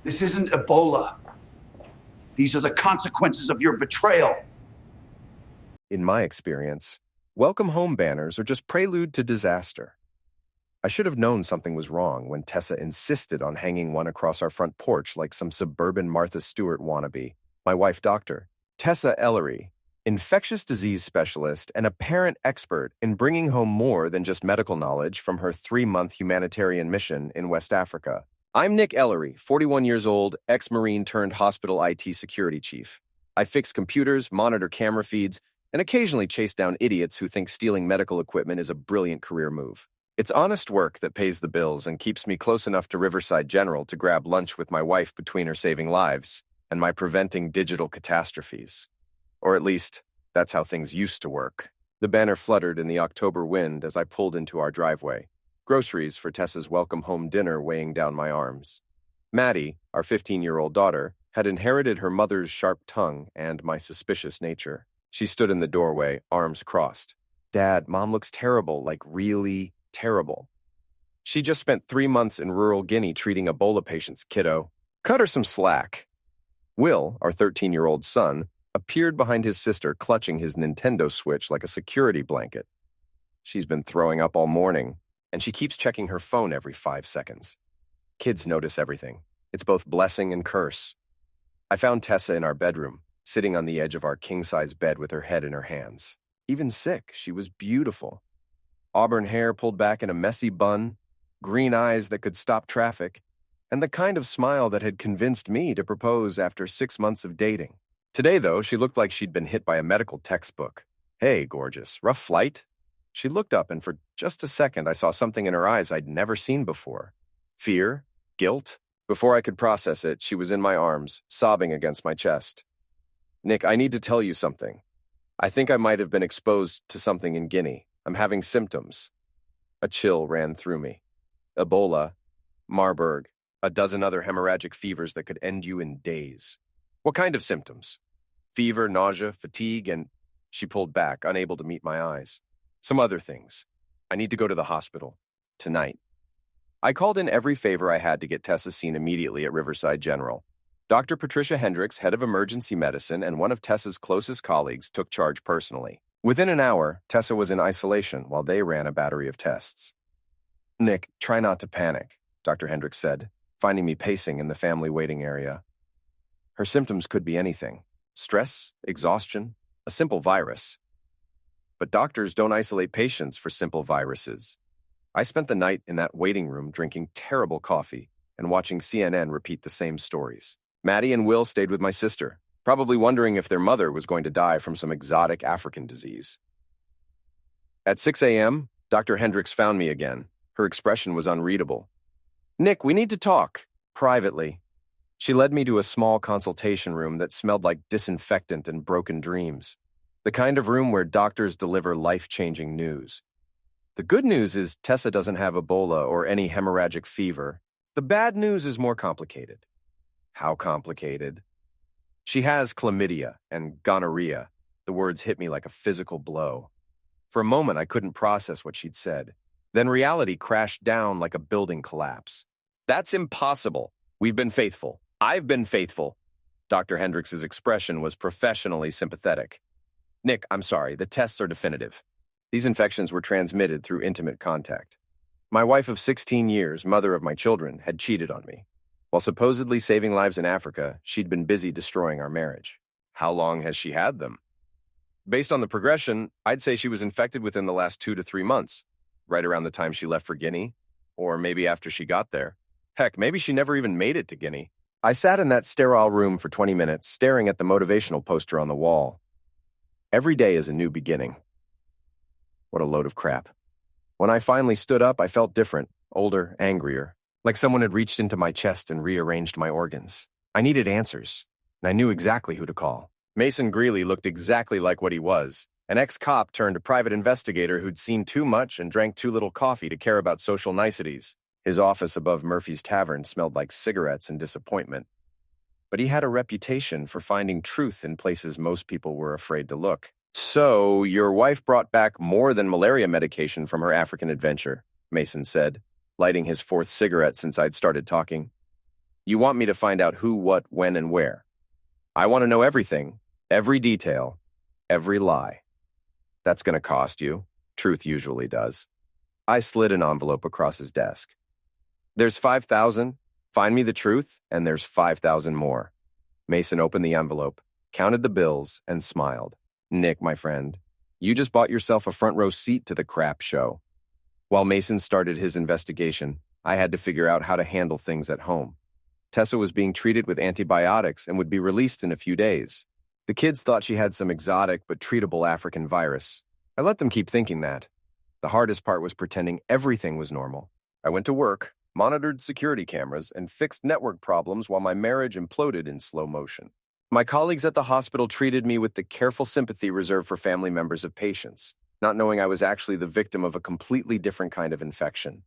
This isn't Ebola. These are the consequences of your betrayal. In my experience, welcome home banners are just prelude to disaster. I should have known something was wrong when Tessa insisted on hanging one across our front porch like some suburban Martha Stewart wannabe. My wife, Dr. Tessa Ellery, infectious disease specialist and a parent expert in bringing home more than just medical knowledge from her 3-month humanitarian mission in West Africa. I'm Nick Ellery, 41 years old, ex-Marine turned hospital IT security chief. I fix computers, monitor camera feeds, and occasionally chase down idiots who think stealing medical equipment is a brilliant career move. It's honest work that pays the bills and keeps me close enough to Riverside General to grab lunch with my wife between her saving lives and my preventing digital catastrophes. Or at least, that's how things used to work. The banner fluttered in the October wind as I pulled into our driveway, groceries for Tessa's welcome home dinner weighing down my arms. Maddie, our 15-year-old daughter, had inherited her mother's sharp tongue and my suspicious nature. She stood in the doorway, arms crossed. "Dad, Mom looks terrible, like really terrible. She just spent 3 months in rural Guinea treating Ebola patients, kiddo. Cut her some slack." Will, our 13-year-old son, appeared behind his sister clutching his Nintendo Switch like a security blanket. "She's been throwing up all morning, and she keeps checking her phone every 5 seconds. Kids notice everything. It's both blessing and curse." I found Tessa in our bedroom, sitting on the edge of our king-size bed with her head in her hands. Even sick, she was beautiful. Auburn hair pulled back in a messy bun, green eyes that could stop traffic, and the kind of smile that had convinced me to propose after 6 months of dating. Today, though, she looked like she'd been hit by a medical textbook. "Hey, gorgeous, rough flight?" She looked up, and for just a second, I saw something in her eyes I'd never seen before. Fear? Guilt? Before I could process it, she was in my arms, sobbing against my chest. "Nick, I need to tell you something. I think I might have been exposed to something in Guinea. I'm having symptoms." A chill ran through me. Ebola, Marburg, a dozen other hemorrhagic fevers that could end you in days. "What kind of symptoms?" "Fever, nausea, fatigue, and..." She pulled back, unable to meet my eyes. "Some other things. I need to go to the hospital. Tonight." I called in every favor I had to get Tessa seen immediately at Riverside General. Dr. Patricia Hendricks, head of emergency medicine and one of Tessa's closest colleagues, took charge personally. Within an hour, Tessa was in isolation while they ran a battery of tests. "Nick, try not to panic," Dr. Hendricks said, finding me pacing in the family waiting area. "Her symptoms could be anything. Stress, exhaustion, a simple virus. But doctors don't isolate patients for simple viruses." I spent the night in that waiting room drinking terrible coffee and watching CNN repeat the same stories. Maddie and Will stayed with my sister, probably wondering if their mother was going to die from some exotic African disease. At 6 a.m., Dr. Hendricks found me again. Her expression was unreadable. "Nick, we need to talk. Privately." She led me to a small consultation room that smelled like disinfectant and broken dreams. The kind of room where doctors deliver life-changing news. The good news is Tessa doesn't have Ebola or any hemorrhagic fever. The bad news is more complicated. How complicated? She has chlamydia and gonorrhea. The words hit me like a physical blow. For a moment, I couldn't process what she'd said. Then reality crashed down like a building collapse. "That's impossible. We've been faithful. I've been faithful." Dr. Hendricks' expression was professionally sympathetic. "Nick, I'm sorry. The tests are definitive. These infections were transmitted through intimate contact. My wife of 16 years, mother of my children, had cheated on me. While supposedly saving lives in Africa, she'd been busy destroying our marriage. How long has she had them? Based on the progression, I'd say she was infected within the last 2 to 3 months, right around the time she left for Guinea, or maybe after she got there. Heck, maybe she never even made it to Guinea." I sat in that sterile room for 20 minutes, staring at the motivational poster on the wall. Every day is a new beginning. What a load of crap. When I finally stood up, I felt different, older, angrier, like someone had reached into my chest and rearranged my organs. I needed answers, and I knew exactly who to call. Mason Greeley looked exactly like what he was, an ex-cop turned private investigator who'd seen too much and drank too little coffee to care about social niceties. His office above Murphy's Tavern smelled like cigarettes and disappointment. But he had a reputation for finding truth in places most people were afraid to look. "So, your wife brought back more than malaria medication from her African adventure," Mason said, lighting his 4th cigarette since I'd started talking. You want me to find out who, what, when, and where. I want to know everything, every detail, every lie. That's going to cost you. Truth usually does. I slid an envelope across his desk. There's 5,000. Find me the truth, and there's 5,000 more. Mason opened the envelope, counted the bills, and smiled. Nick, my friend, you just bought yourself a front row seat to the crap show. While Mason started his investigation, I had to figure out how to handle things at home. Tessa was being treated with antibiotics and would be released in a few days. The kids thought she had some exotic but treatable African virus. I let them keep thinking that. The hardest part was pretending everything was normal. I went to work, monitored security cameras, and fixed network problems while my marriage imploded in slow motion. My colleagues at the hospital treated me with the careful sympathy reserved for family members of patients, not knowing I was actually the victim of a completely different kind of infection.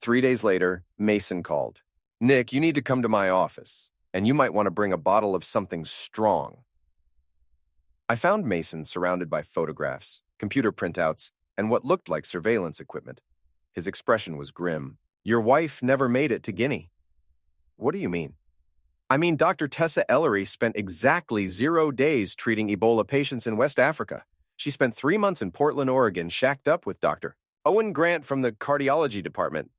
3 days later, Mason called. Nick, you need to come to my office, and you might want to bring a bottle of something strong. I found Mason surrounded by photographs, computer printouts, and what looked like surveillance equipment. His expression was grim. Your wife never made it to Guinea. What do you mean? I mean, Dr. Tessa Ellery spent exactly 0 days treating Ebola patients in West Africa. She spent 3 months in Portland, Oregon, shacked up with Dr. Owen Grant from the cardiology department.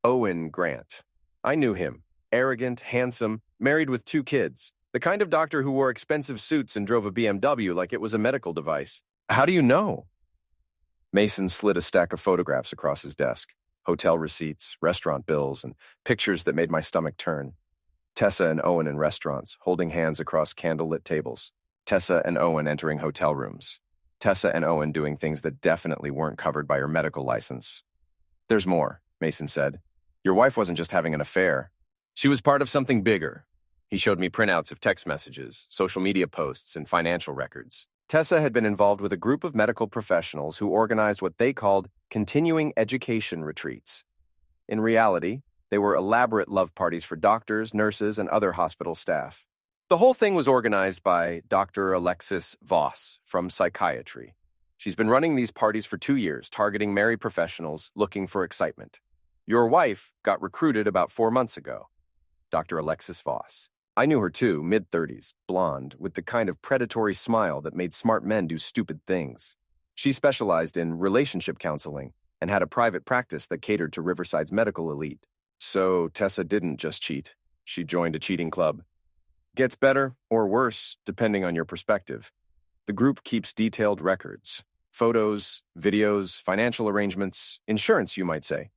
Owen Grant. I knew him. Arrogant, handsome, married with 2 kids. The kind of doctor who wore expensive suits and drove a BMW like it was a medical device. How do you know? Mason slid a stack of photographs across his desk. Hotel receipts, restaurant bills, and pictures that made my stomach turn. Tessa and Owen in restaurants, holding hands across candlelit tables. Tessa and Owen entering hotel rooms. Tessa and Owen doing things that definitely weren't covered by her medical license. There's more, Mason said. Your wife wasn't just having an affair. She was part of something bigger. He showed me printouts of text messages, social media posts, and financial records. Tessa had been involved with a group of medical professionals who organized what they called continuing education retreats. In reality, they were elaborate love parties for doctors, nurses, and other hospital staff. The whole thing was organized by Dr. Alexis Voss from psychiatry. She's been running these parties for 2 years, targeting married professionals looking for excitement. Your wife got recruited about 4 months ago. Dr. Alexis Voss. I knew her too, mid-30s, blonde, with the kind of predatory smile that made smart men do stupid things. She specialized in relationship counseling and had a private practice that catered to Riverside's medical elite. So Tessa didn't just cheat. She joined a cheating club. Gets better or worse, depending on your perspective. The group keeps detailed records. Photos, videos, financial arrangements, insurance, you might say.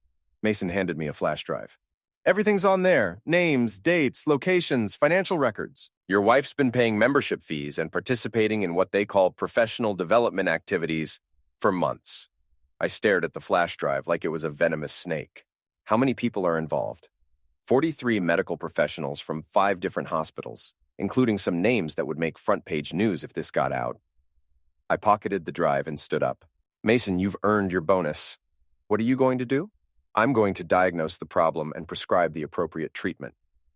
Mason handed me a flash drive. Everything's on there. Names, dates, locations, financial records. Your wife's been paying membership fees and participating in what they call professional development activities for months. I stared at the flash drive like it was a venomous snake. How many people are involved? 43 medical professionals from 5 different hospitals, including some names that would make front-page news if this got out. I pocketed the drive and stood up. Mason, you've earned your bonus. What are you going to do? I'm going to diagnose the problem and prescribe the appropriate treatment.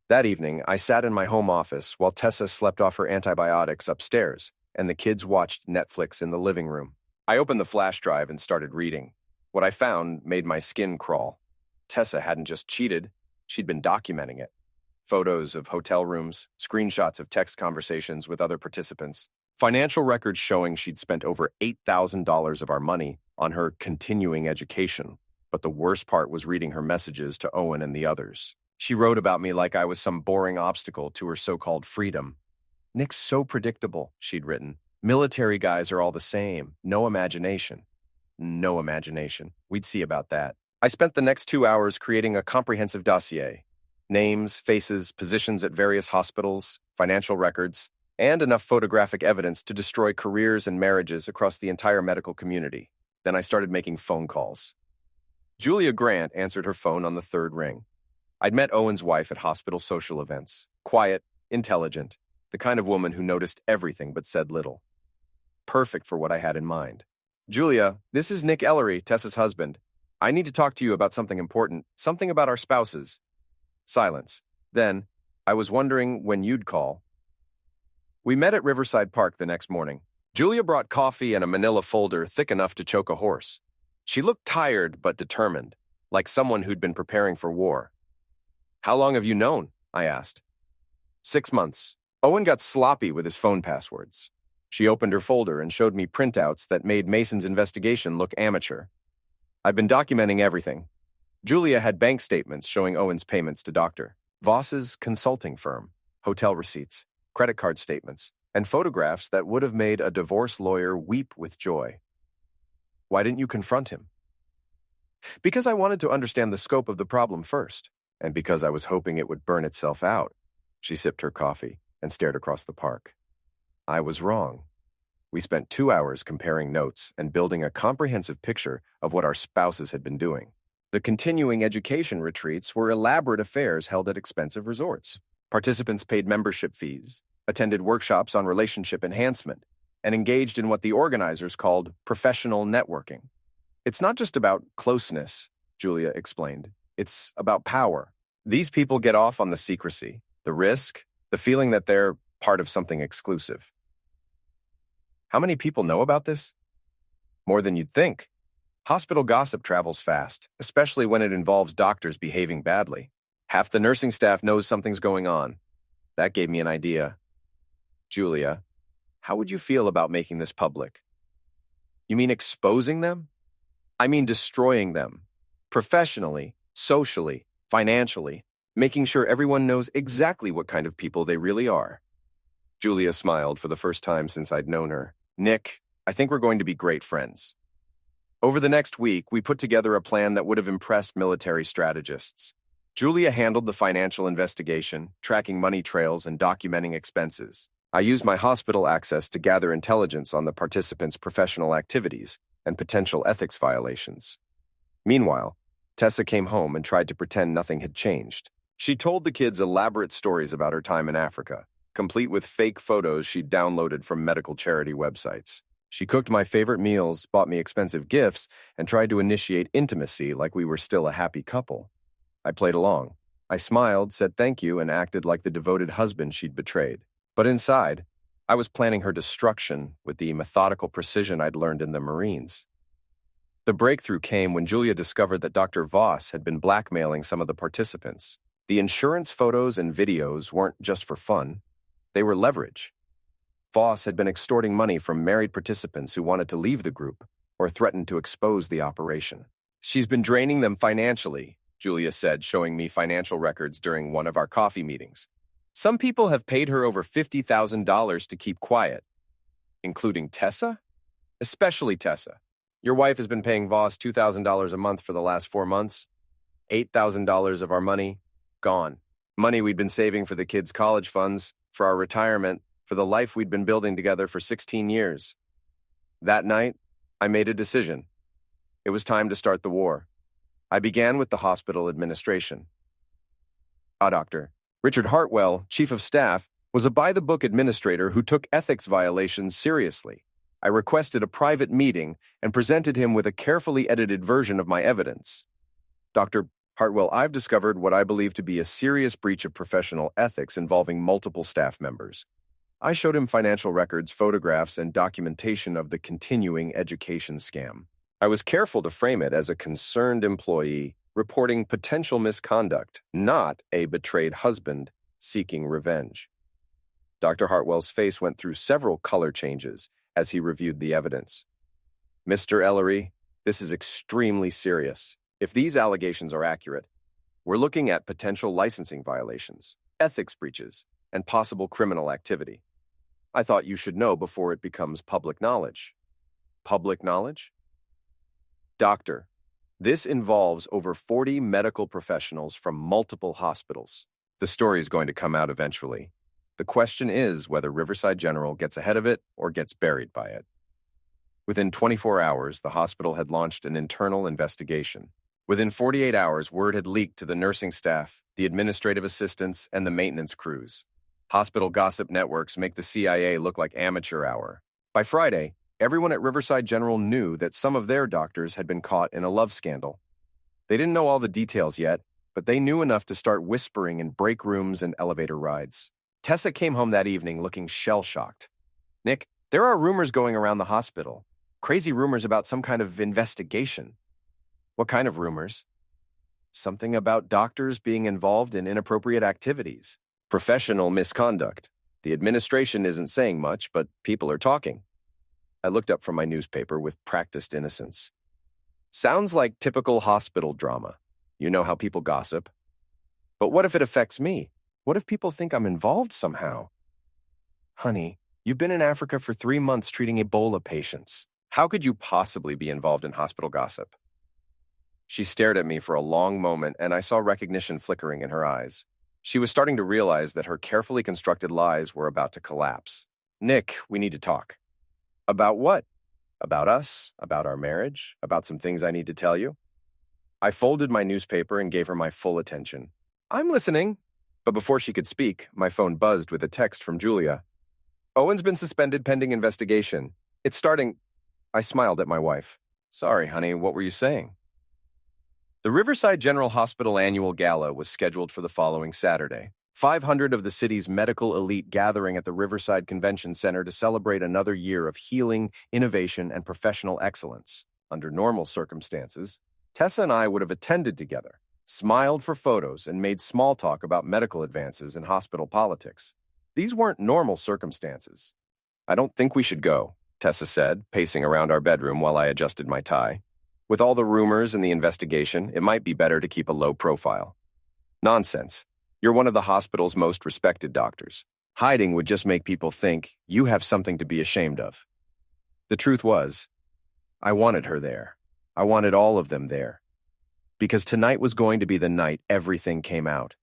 That evening, I sat in my home office while Tessa slept off her antibiotics upstairs, and the kids watched Netflix in the living room. I opened the flash drive and started reading. What I found made my skin crawl. Tessa hadn't just cheated, she'd been documenting it. Photos of hotel rooms, screenshots of text conversations with other participants, financial records showing she'd spent over $8,000 of our money on her continuing education. But the worst part was reading her messages to Owen and the others. She wrote about me like I was some boring obstacle to her so-called freedom. Nick's so predictable, she'd written. Military guys are all the same. No imagination. No imagination. We'd see about that. I spent the next 2 hours creating a comprehensive dossier. Names, faces, positions at various hospitals, financial records, and enough photographic evidence to destroy careers and marriages across the entire medical community. Then I started making phone calls. Julia Grant answered her phone on the 3rd ring. I'd met Owen's wife at hospital social events. Quiet, intelligent, the kind of woman who noticed everything but said little. Perfect for what I had in mind. Julia, this is Nick Ellery, Tessa's husband. I need to talk to you about something important, something about our spouses. Silence. Then, I was wondering when you'd call. We met at Riverside Park the next morning. Julia brought coffee and a manila folder thick enough to choke a horse. She looked tired but determined, like someone who'd been preparing for war. How long have you known? I asked. 6 months. Owen got sloppy with his phone passwords. She opened her folder and showed me printouts that made Mason's investigation look amateur. I've been documenting everything. Julia had bank statements showing Owen's payments to Dr. Voss's consulting firm, hotel receipts, credit card statements, and photographs that would have made a divorce lawyer weep with joy. Why didn't you confront him? Because I wanted to understand the scope of the problem first, and because I was hoping it would burn itself out. She sipped her coffee and stared across the park. I was wrong. We spent 2 hours comparing notes and building a comprehensive picture of what our spouses had been doing. The continuing education retreats were elaborate affairs held at expensive resorts. Participants paid membership fees, attended workshops on relationship enhancement, and engaged in what the organizers called professional networking. It's not just about closeness, Julia explained. It's about power. These people get off on the secrecy, the risk, the feeling that they're part of something exclusive. How many people know about this? More than you'd think. Hospital gossip travels fast, especially when it involves doctors behaving badly. Half the nursing staff knows something's going on. That gave me an idea. Julia, how would you feel about making this public? You mean exposing them? I mean destroying them. Professionally, socially, financially, making sure everyone knows exactly what kind of people they really are. Julia smiled for the first time since I'd known her. Nick, I think we're going to be great friends. Over the next week, we put together a plan that would have impressed military strategists. Julia handled the financial investigation, tracking money trails and documenting expenses. I used my hospital access to gather intelligence on the participants' professional activities and potential ethics violations. Meanwhile, Tessa came home and tried to pretend nothing had changed. She told the kids elaborate stories about her time in Africa, complete with fake photos she'd downloaded from medical charity websites. She cooked my favorite meals, bought me expensive gifts, and tried to initiate intimacy like we were still a happy couple. I played along. I smiled, said thank you, and acted like the devoted husband she'd betrayed. But inside, I was planning her destruction with the methodical precision I'd learned in the Marines. The breakthrough came when Julia discovered that Dr. Voss had been blackmailing some of the participants. The insurance photos and videos weren't just for fun. They were leverage. Voss had been extorting money from married participants who wanted to leave the group or threatened to expose the operation. She's been draining them financially, Julia said, showing me financial records during one of our coffee meetings. Some people have paid her over $50,000 to keep quiet, including Tessa? Especially Tessa. Your wife has been paying Voss $2,000 a month for the last 4 months. $8,000 of our money, gone. Money we'd been saving for the kids' college funds, for our retirement, for the life we'd been building together for 16 years. That night, I made a decision. It was time to start the war. I began with the hospital administration. A doctor, Richard Hartwell, chief of staff, was a by-the-book administrator who took ethics violations seriously. I requested a private meeting and presented him with a carefully edited version of my evidence. Dr. Hartwell, I've discovered what I believe to be a serious breach of professional ethics involving multiple staff members. I showed him financial records, photographs, and documentation of the continuing education scam. I was careful to frame it as a concerned employee reporting potential misconduct, not a betrayed husband seeking revenge. Dr. Hartwell's face went through several color changes as he reviewed the evidence. Mr. Ellery, this is extremely serious. If these allegations are accurate, we're looking at potential licensing violations, ethics breaches, and possible criminal activity. I thought you should know before it becomes public knowledge. Public knowledge? Doctor, this involves over 40 medical professionals from multiple hospitals. The story is going to come out eventually. The question is whether Riverside General gets ahead of it or gets buried by it. Within 24 hours, the hospital had launched an internal investigation. Within 48 hours, word had leaked to the nursing staff, the administrative assistants, and the maintenance crews. Hospital gossip networks make the CIA look like amateur hour. By Friday, everyone at Riverside General knew that some of their doctors had been caught in a love scandal. They didn't know all the details yet, but they knew enough to start whispering in break rooms and elevator rides. Tessa came home that evening looking shell-shocked. Nick, there are rumors going around the hospital. Crazy rumors about some kind of investigation. What kind of rumors? Something about doctors being involved in inappropriate activities. Professional misconduct. The administration isn't saying much, but people are talking. I looked up from my newspaper with practiced innocence. Sounds like typical hospital drama. You know how people gossip. But what if it affects me? What if people think I'm involved somehow? Honey, you've been in Africa for 3 months treating Ebola patients. How could you possibly be involved in hospital gossip? She stared at me for a long moment, and I saw recognition flickering in her eyes. She was starting to realize that her carefully constructed lies were about to collapse. Nick, we need to talk. About what? About us? About our marriage? About some things I need to tell you? I folded my newspaper and gave her my full attention. I'm listening. But before she could speak, my phone buzzed with a text from Julia. Owen's been suspended pending investigation. It's starting... I smiled at my wife. Sorry, honey, what were you saying? The Riverside General Hospital annual gala was scheduled for the following Saturday. 500 of the city's medical elite gathering at the Riverside Convention Center to celebrate another year of healing, innovation, and professional excellence. Under normal circumstances, Tessa and I would have attended together, smiled for photos, and made small talk about medical advances and hospital politics. These weren't normal circumstances. I don't think we should go, Tessa said, pacing around our bedroom while I adjusted my tie. With all the rumors and the investigation, it might be better to keep a low profile. Nonsense. You're one of the hospital's most respected doctors. Hiding would just make people think you have something to be ashamed of. The truth was, I wanted her there. I wanted all of them there. Because tonight was going to be the night everything came out.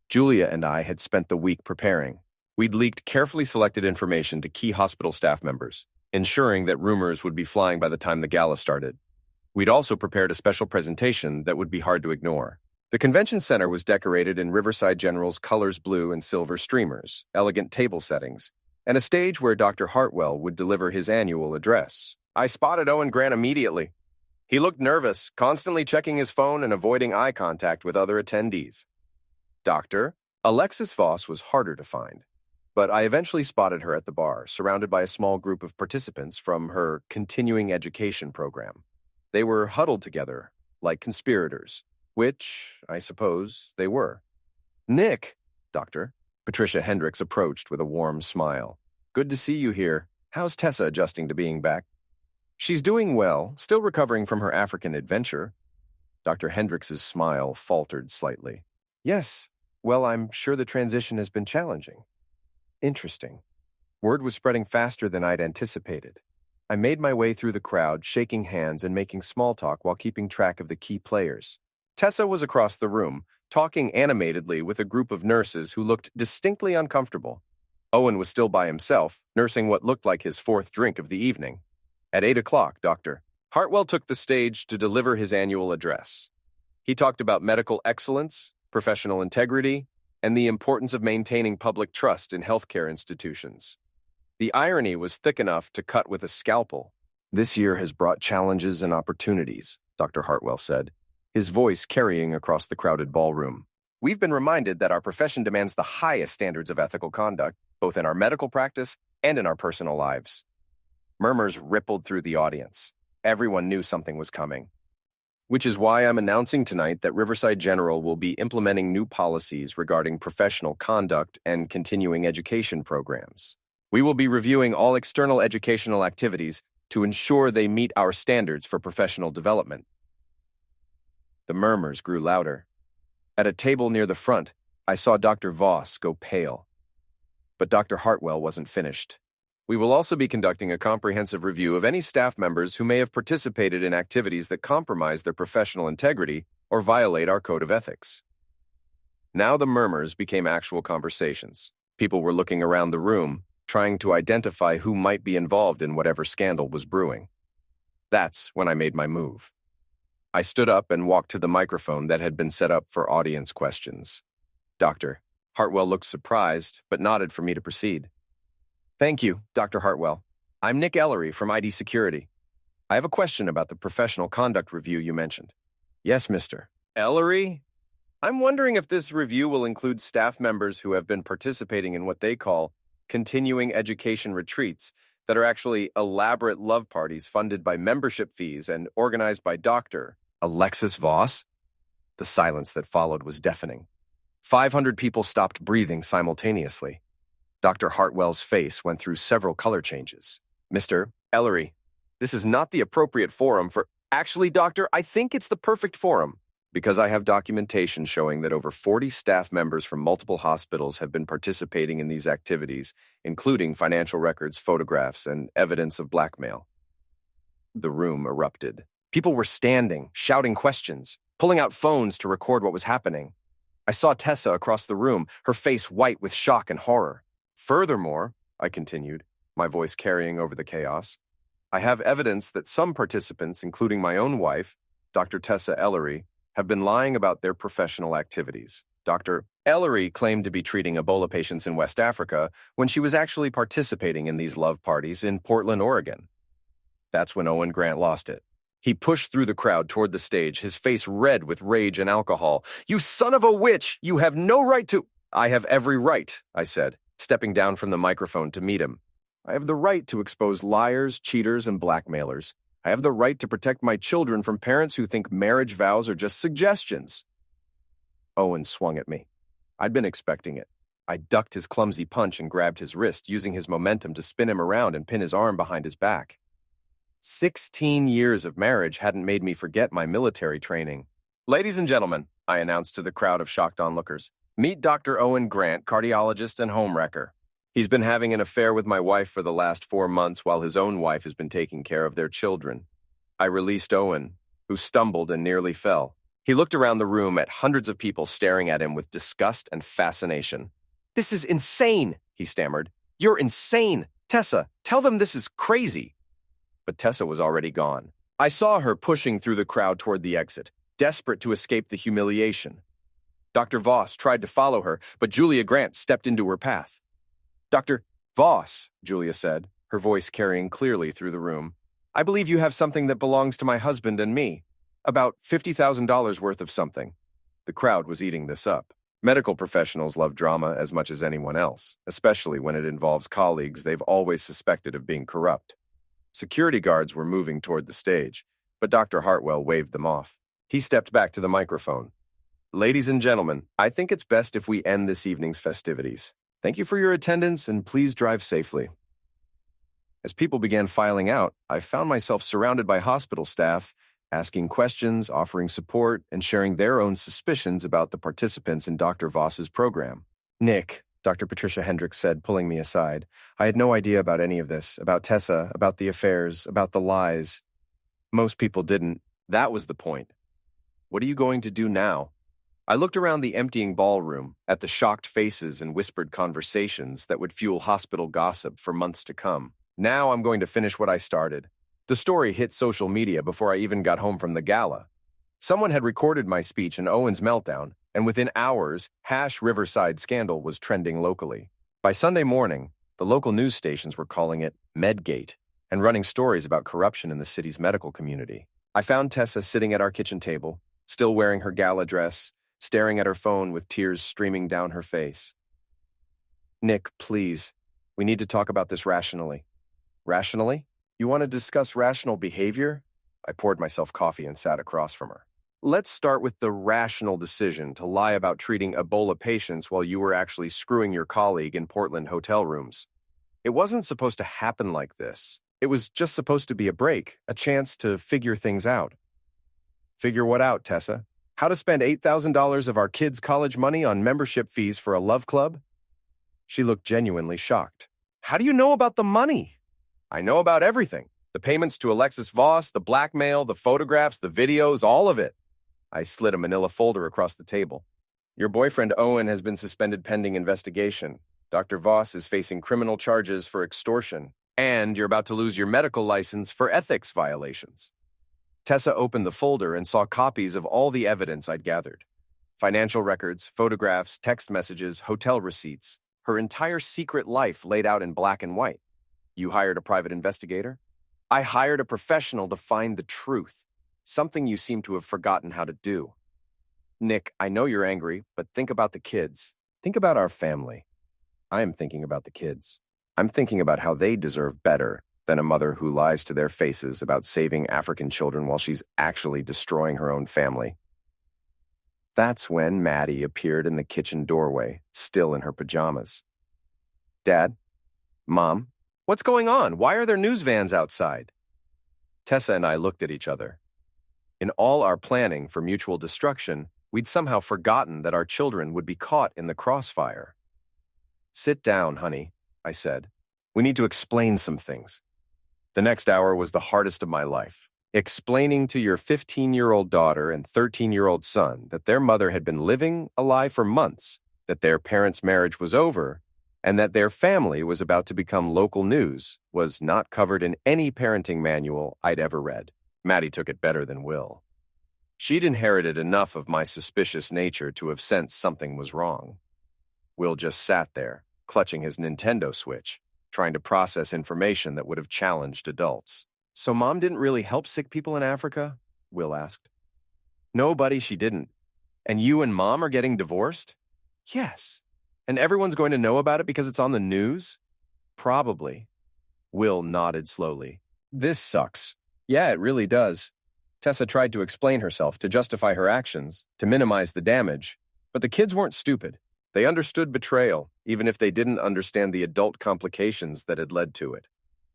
Julia and I had spent the week preparing. We'd leaked carefully selected information to key hospital staff members, ensuring that rumors would be flying by the time the gala started. We'd also prepared a special presentation that would be hard to ignore. The convention center was decorated in Riverside General's colors blue and silver streamers, elegant table settings, and a stage where Dr. Hartwell would deliver his annual address. I spotted Owen Grant immediately. He looked nervous, constantly checking his phone and avoiding eye contact with other attendees. Dr. Alexis Voss was harder to find, but I eventually spotted her at the bar, surrounded by a small group of participants from her continuing education program. They were huddled together, like conspirators, which, I suppose, they were. Nick, Doctor. Patricia Hendricks approached with a warm smile. Good to see you here. How's Tessa adjusting to being back? She's doing well, still recovering from her African adventure. Dr. Hendricks's smile faltered slightly. Yes, well, I'm sure the transition has been challenging. Interesting. Word was spreading faster than I'd anticipated. I made my way through the crowd, shaking hands and making small talk while keeping track of the key players. Tessa was across the room, talking animatedly with a group of nurses who looked distinctly uncomfortable. Owen was still by himself, nursing what looked like his 4th drink of the evening. At 8 o'clock, Dr. Hartwell took the stage to deliver his annual address. He talked about medical excellence, professional integrity, and the importance of maintaining public trust in healthcare institutions. The irony was thick enough to cut with a scalpel. This year has brought challenges and opportunities, Dr. Hartwell said, his voice carrying across the crowded ballroom. We've been reminded that our profession demands the highest standards of ethical conduct, both in our medical practice and in our personal lives. Murmurs rippled through the audience. Everyone knew something was coming. Which is why I'm announcing tonight that Riverside General will be implementing new policies regarding professional conduct and continuing education programs. We will be reviewing all external educational activities to ensure they meet our standards for professional development. The murmurs grew louder. At a table near the front, I saw Dr. Voss go pale. But Dr. Hartwell wasn't finished. We will also be conducting a comprehensive review of any staff members who may have participated in activities that compromise their professional integrity or violate our code of ethics. Now the murmurs became actual conversations. People were looking around the room, trying to identify who might be involved in whatever scandal was brewing. That's when I made my move. I stood up and walked to the microphone that had been set up for audience questions. Dr. Hartwell looked surprised, but nodded for me to proceed. Thank you, Dr. Hartwell. I'm Nick Ellery from ID Security. I have a question about the professional conduct review you mentioned. Yes, Mr. Ellery? I'm wondering if this review will include staff members who have been participating in what they call continuing education retreats that are actually elaborate love parties funded by membership fees and organized by Dr. Alexis Voss? The silence that followed was deafening. 500 people stopped breathing simultaneously. Dr. Hartwell's face went through several color changes. Mr. Ellery, this is not the appropriate forum for— Actually, doctor, I think it's the perfect forum, because I have documentation showing that over 40 staff members from multiple hospitals have been participating in these activities, including financial records, photographs, and evidence of blackmail. The room erupted. People were standing, shouting questions, pulling out phones to record what was happening. I saw Tessa across the room, her face white with shock and horror. Furthermore, I continued, my voice carrying over the chaos, I have evidence that some participants, including my own wife, Dr. Tessa Ellery, have been lying about their professional activities. Dr. Ellery claimed to be treating Ebola patients in West Africa when she was actually participating in these love parties in Portland, Oregon. That's when Owen Grant lost it. He pushed through the crowd toward the stage, his face red with rage and alcohol. You son of a witch! You have no right to— I have every right, I said, stepping down from the microphone to meet him. I have the right to expose liars, cheaters, and blackmailers. I have the right to protect my children from parents who think marriage vows are just suggestions. Owen swung at me. I'd been expecting it. I ducked his clumsy punch and grabbed his wrist, using his momentum to spin him around and pin his arm behind his back. 16 years of marriage hadn't made me forget my military training. Ladies and gentlemen, I announced to the crowd of shocked onlookers, meet Dr. Owen Grant, cardiologist and homewrecker. He's been having an affair with my wife for the last 4 months while his own wife has been taking care of their children. I released Owen, who stumbled and nearly fell. He looked around the room at hundreds of people staring at him with disgust and fascination. This is insane, he stammered. You're insane. Tessa, tell them this is crazy. But Tessa was already gone. I saw her pushing through the crowd toward the exit, desperate to escape the humiliation. Dr. Voss tried to follow her, but Julia Grant stepped into her path. Dr. Voss, Julia said, her voice carrying clearly through the room, I believe you have something that belongs to my husband and me. About $50,000 worth of something. The crowd was eating this up. Medical professionals love drama as much as anyone else, especially when it involves colleagues they've always suspected of being corrupt. Security guards were moving toward the stage, but Dr. Hartwell waved them off. He stepped back to the microphone. Ladies and gentlemen, I think it's best if we end this evening's festivities. Thank you for your attendance, and please drive safely. As people began filing out, I found myself surrounded by hospital staff, asking questions, offering support, and sharing their own suspicions about the participants in Dr. Voss's program. Nick, Dr. Patricia Hendricks said, pulling me aside, I had no idea about any of this, about Tessa, about the affairs, about the lies. Most people didn't. That was the point. What are you going to do now? I looked around the emptying ballroom, at the shocked faces and whispered conversations that would fuel hospital gossip for months to come. Now I'm going to finish what I started. The story hit social media before I even got home from the gala. Someone had recorded my speech and Owen's meltdown, and within hours, #Riverside scandal was trending locally. By Sunday morning, the local news stations were calling it Medgate and running stories about corruption in the city's medical community. I found Tessa sitting at our kitchen table, still wearing her gala dress, staring at her phone with tears streaming down her face. Nick, please, we need to talk about this rationally. Rationally? You want to discuss rational behavior? I poured myself coffee and sat across from her. Let's start with the rational decision to lie about treating Ebola patients while you were actually screwing your colleague in Portland hotel rooms. It wasn't supposed to happen like this. It was just supposed to be a break, a chance to figure things out. Figure what out, Tessa? How to spend $8,000 of our kids' college money on membership fees for a love club? She looked genuinely shocked. How do you know about the money? I know about everything. The payments to Alexis Voss, the blackmail, the photographs, the videos, all of it. I slid a manila folder across the table. Your boyfriend Owen has been suspended pending investigation. Dr. Voss is facing criminal charges for extortion. And you're about to lose your medical license for ethics violations. Tessa opened the folder and saw copies of all the evidence I'd gathered. Financial records, photographs, text messages, hotel receipts. Her entire secret life laid out in black and white. You hired a private investigator? I hired a professional to find the truth, something you seem to have forgotten how to do. Nick, I know you're angry, but think about the kids. Think about our family. I am thinking about the kids. I'm thinking about how they deserve better than a mother who lies to their faces about saving African children while she's actually destroying her own family. That's when Maddie appeared in the kitchen doorway, still in her pajamas. Dad? Mom? What's going on? Why are there news vans outside? Tessa and I looked at each other. In all our planning for mutual destruction, we'd somehow forgotten that our children would be caught in the crossfire. Sit down, honey, I said. We need to explain some things. The next hour was the hardest of my life. Explaining to your 15-year-old daughter and 13-year-old son that their mother had been living a lie for months, that their parents' marriage was over, and that their family was about to become local news was not covered in any parenting manual I'd ever read. Maddie took it better than Will. She'd inherited enough of my suspicious nature to have sensed something was wrong. Will just sat there, clutching his Nintendo Switch, trying to process information that would have challenged adults. So Mom didn't really help sick people in Africa? Will asked. No, buddy, she didn't. And you and Mom are getting divorced? Yes. And everyone's going to know about it because it's on the news? Probably. Will nodded slowly. This sucks. Yeah, it really does. Tessa tried to explain herself, to justify her actions, to minimize the damage. But the kids weren't stupid. They understood betrayal, even if they didn't understand the adult complications that had led to it.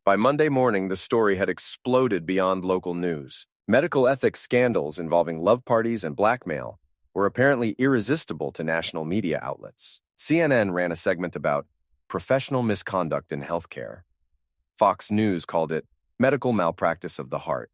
By Monday morning, the story had exploded beyond local news. Medical ethics scandals involving love parties and blackmail were apparently irresistible to national media outlets. CNN ran a segment about professional misconduct in healthcare. Fox News called it medical malpractice of the heart.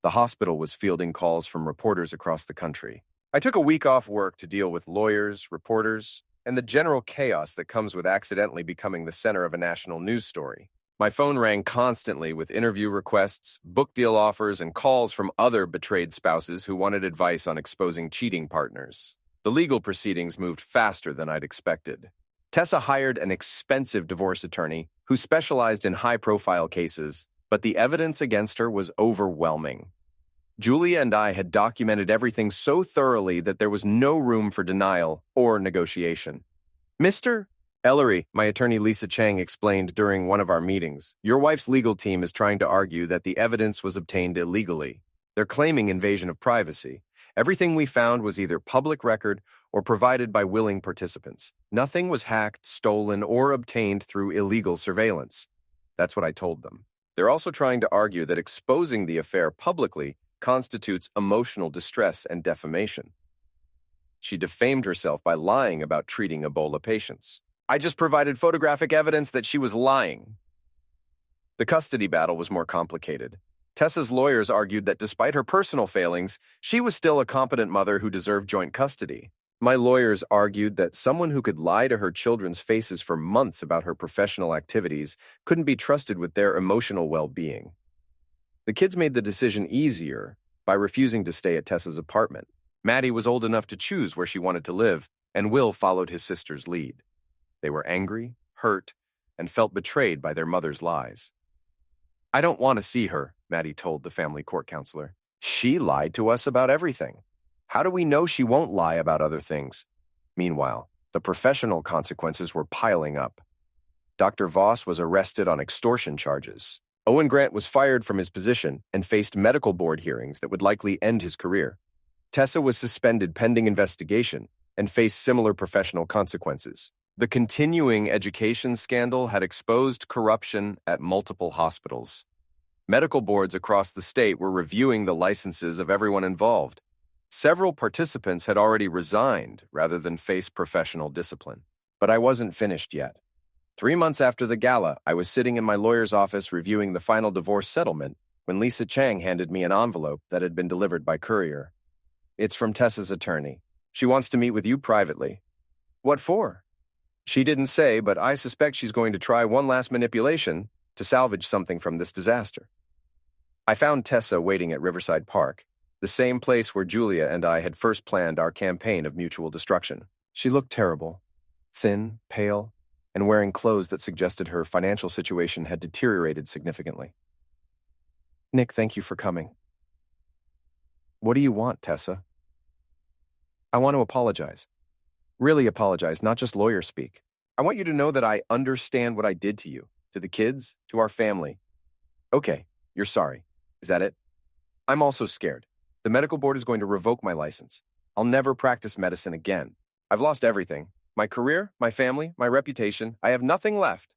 The hospital was fielding calls from reporters across the country. I took a week off work to deal with lawyers, reporters, and the general chaos that comes with accidentally becoming the center of a national news story. My phone rang constantly with interview requests, book deal offers, and calls from other betrayed spouses who wanted advice on exposing cheating partners. The legal proceedings moved faster than I'd expected. Tessa hired an expensive divorce attorney who specialized in high-profile cases, but the evidence against her was overwhelming. Julia and I had documented everything so thoroughly that there was no room for denial or negotiation. Mr. Ellery, my attorney Lisa Chang explained during one of our meetings, your wife's legal team is trying to argue that the evidence was obtained illegally. They're claiming invasion of privacy. Everything we found was either public record or provided by willing participants. Nothing was hacked, stolen, or obtained through illegal surveillance. That's what I told them. They're also trying to argue that exposing the affair publicly constitutes emotional distress and defamation. She defamed herself by lying about treating Ebola patients. I just provided photographic evidence that she was lying. The custody battle was more complicated. Tessa's lawyers argued that despite her personal failings, she was still a competent mother who deserved joint custody. My lawyers argued that someone who could lie to her children's faces for months about her professional activities couldn't be trusted with their emotional well-being. The kids made the decision easier by refusing to stay at Tessa's apartment. Maddie was old enough to choose where she wanted to live, and Will followed his sister's lead. They were angry, hurt, and felt betrayed by their mother's lies. I don't want to see her, Maddie told the family court counselor. She lied to us about everything. How do we know she won't lie about other things? Meanwhile, the professional consequences were piling up. Dr. Voss was arrested on extortion charges. Owen Grant was fired from his position and faced medical board hearings that would likely end his career. Tessa was suspended pending investigation and faced similar professional consequences. The continuing education scandal had exposed corruption at multiple hospitals. Medical boards across the state were reviewing the licenses of everyone involved. Several participants had already resigned rather than face professional discipline. But I wasn't finished yet. 3 months after the gala, I was sitting in my lawyer's office reviewing the final divorce settlement when Lisa Chang handed me an envelope that had been delivered by courier. It's from Tessa's attorney. She wants to meet with you privately. What for? She didn't say, but I suspect she's going to try one last manipulation to salvage something from this disaster. I found Tessa waiting at Riverside Park, the same place where Julia and I had first planned our campaign of mutual destruction. She looked terrible, thin, pale, and wearing clothes that suggested her financial situation had deteriorated significantly. Nick, thank you for coming. What do you want, Tessa? I want to apologize. Really apologize, not just lawyer speak. I want you to know that I understand what I did to you, to the kids, to our family. Okay, you're sorry. Is that it? I'm also scared. The medical board is going to revoke my license. I'll never practice medicine again. I've lost everything. My career, my family, my reputation. I have nothing left.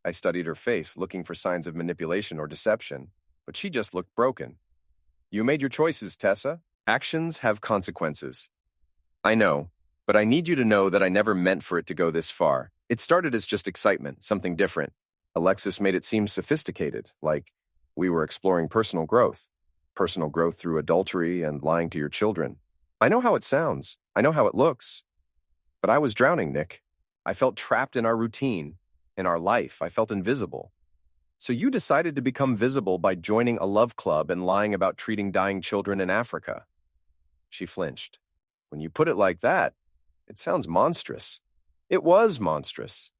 I studied her face, looking for signs of manipulation or deception, but she just looked broken. You made your choices, Tessa. Actions have consequences. I know, but I need you to know that I never meant for it to go this far. It started as just excitement, something different. Alexis made it seem sophisticated, like we were exploring personal growth through adultery and lying to your children. I know how it sounds. I know how it looks. But I was drowning, Nick. I felt trapped in our routine, in our life. I felt invisible. So you decided to become visible by joining a love club and lying about treating dying children in Africa. She flinched. When you put it like that, it sounds monstrous. It was monstrous.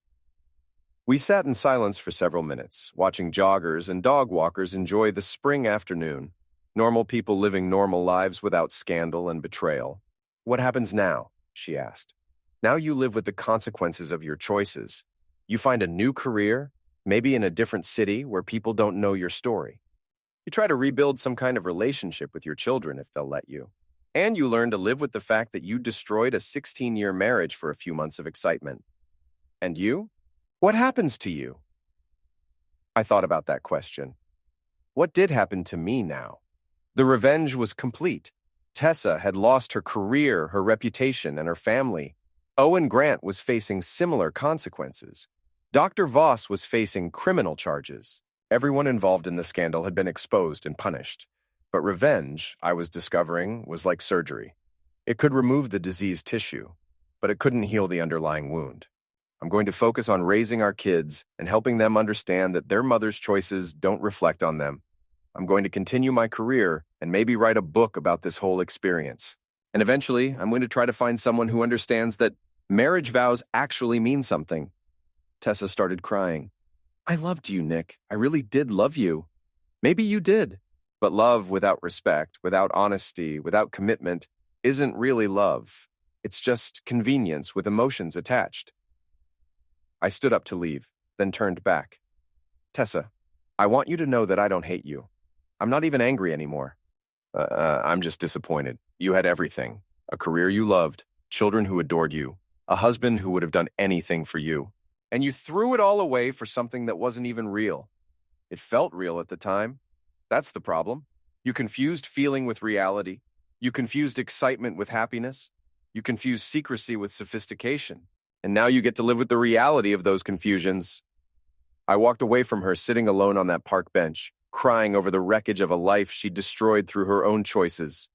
We sat in silence for several minutes, watching joggers and dog walkers enjoy the spring afternoon. Normal people living normal lives without scandal and betrayal. What happens now? She asked. Now you live with the consequences of your choices. You find a new career, maybe in a different city where people don't know your story. You try to rebuild some kind of relationship with your children if they'll let you. And you learn to live with the fact that you destroyed a 16-year marriage for a few months of excitement. And you? What happens to you? I thought about that question. What did happen to me now? The revenge was complete. Tessa had lost her career, her reputation, and her family. Owen Grant was facing similar consequences. Dr. Voss was facing criminal charges. Everyone involved in the scandal had been exposed and punished. But revenge, I was discovering, was like surgery. It could remove the diseased tissue, but it couldn't heal the underlying wound. I'm going to focus on raising our kids and helping them understand that their mother's choices don't reflect on them. I'm going to continue my career and maybe write a book about this whole experience. And eventually, I'm going to try to find someone who understands that marriage vows actually mean something. Tessa started crying. I loved you, Nick. I really did love you. Maybe you did. But love without respect, without honesty, without commitment, isn't really love. It's just convenience with emotions attached. I stood up to leave, then turned back. Tessa, I want you to know that I don't hate you. I'm not even angry anymore. I'm just disappointed. You had everything. A career you loved, children who adored you, a husband who would have done anything for you. And you threw it all away for something that wasn't even real. It felt real at the time. That's the problem. You confused feeling with reality. You confused excitement with happiness. You confused secrecy with sophistication. And now you get to live with the reality of those confusions. I walked away from her sitting alone on that park bench, crying over the wreckage of a life she destroyed through her own choices.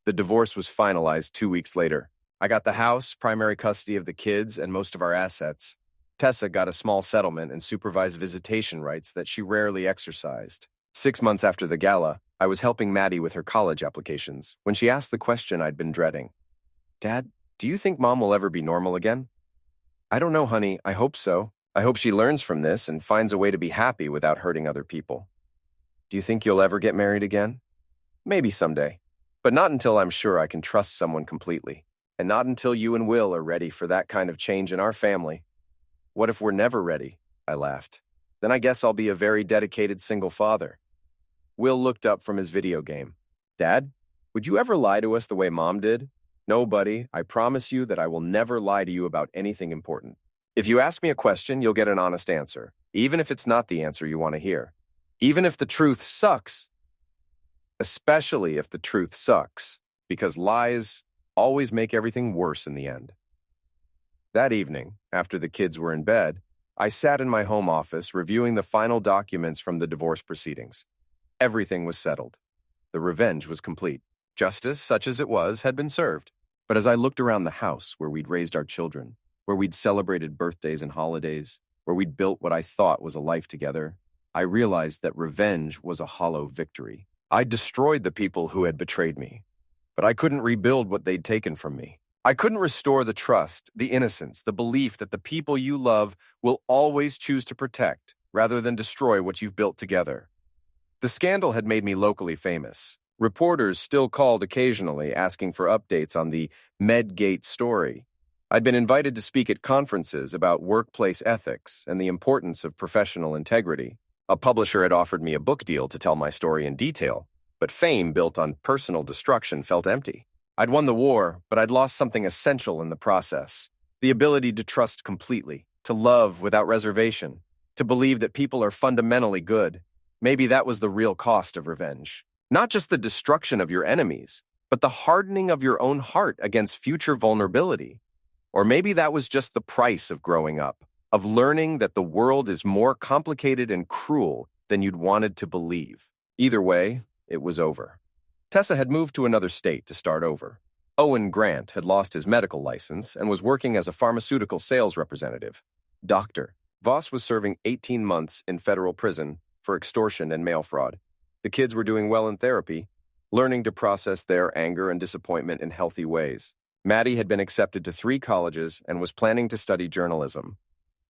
The divorce was finalized 2 weeks later. I got the house, primary custody of the kids, and most of our assets. Tessa got a small settlement and supervised visitation rights that she rarely exercised. 6 months after the gala, I was helping Maddie with her college applications when she asked the question I'd been dreading. Dad, do you think Mom will ever be normal again? I don't know, honey. I hope so. I hope she learns from this and finds a way to be happy without hurting other people. Do you think you'll ever get married again? Maybe someday, but not until I'm sure I can trust someone completely, and not until you and Will are ready for that kind of change in our family. What if we're never ready? I laughed. Then I guess I'll be a very dedicated single father. Will looked up from his video game. Dad, would you ever lie to us the way Mom did? No, buddy. I promise you that I will never lie to you about anything important. If you ask me a question, you'll get an honest answer, even if it's not the answer you want to hear. Even if the truth sucks. Especially if the truth sucks, because lies always make everything worse in the end. That evening, after the kids were in bed, I sat in my home office reviewing the final documents from the divorce proceedings. Everything was settled. The revenge was complete. Justice, such as it was, had been served. But as I looked around the house where we'd raised our children, where we'd celebrated birthdays and holidays, where we'd built what I thought was a life together, I realized that revenge was a hollow victory. I destroyed the people who had betrayed me, but I couldn't rebuild what they'd taken from me. I couldn't restore the trust, the innocence, the belief that the people you love will always choose to protect rather than destroy what you've built together. The scandal had made me locally famous. Reporters still called occasionally asking for updates on the Medgate story. I'd been invited to speak at conferences about workplace ethics and the importance of professional integrity. A publisher had offered me a book deal to tell my story in detail, but fame built on personal destruction felt empty. I'd won the war, but I'd lost something essential in the process. The ability to trust completely, to love without reservation, to believe that people are fundamentally good. Maybe that was the real cost of revenge. Not just the destruction of your enemies, but the hardening of your own heart against future vulnerability. Or maybe that was just the price of growing up, of learning that the world is more complicated and cruel than you'd wanted to believe. Either way, it was over. Tessa had moved to another state to start over. Owen Grant had lost his medical license and was working as a pharmaceutical sales representative. Dr. Voss was serving 18 months in federal prison for extortion and mail fraud. The kids were doing well in therapy, learning to process their anger and disappointment in healthy ways. Maddie had been accepted to 3 colleges and was planning to study journalism.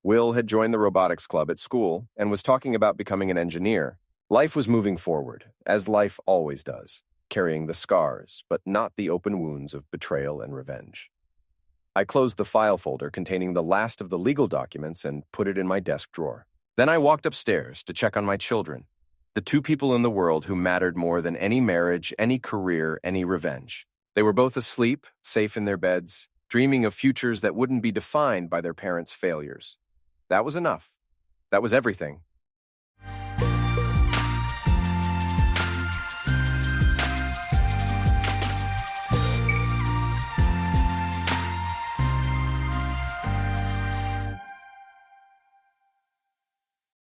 Will had joined the robotics club at school and was talking about becoming an engineer. Life was moving forward, as life always does, carrying the scars, but not the open wounds of betrayal and revenge. I closed the file folder containing the last of the legal documents and put it in my desk drawer. Then I walked upstairs to check on my children, the 2 people in the world who mattered more than any marriage, any career, any revenge. They were both asleep, safe in their beds, dreaming of futures that wouldn't be defined by their parents' failures. That was enough. That was everything.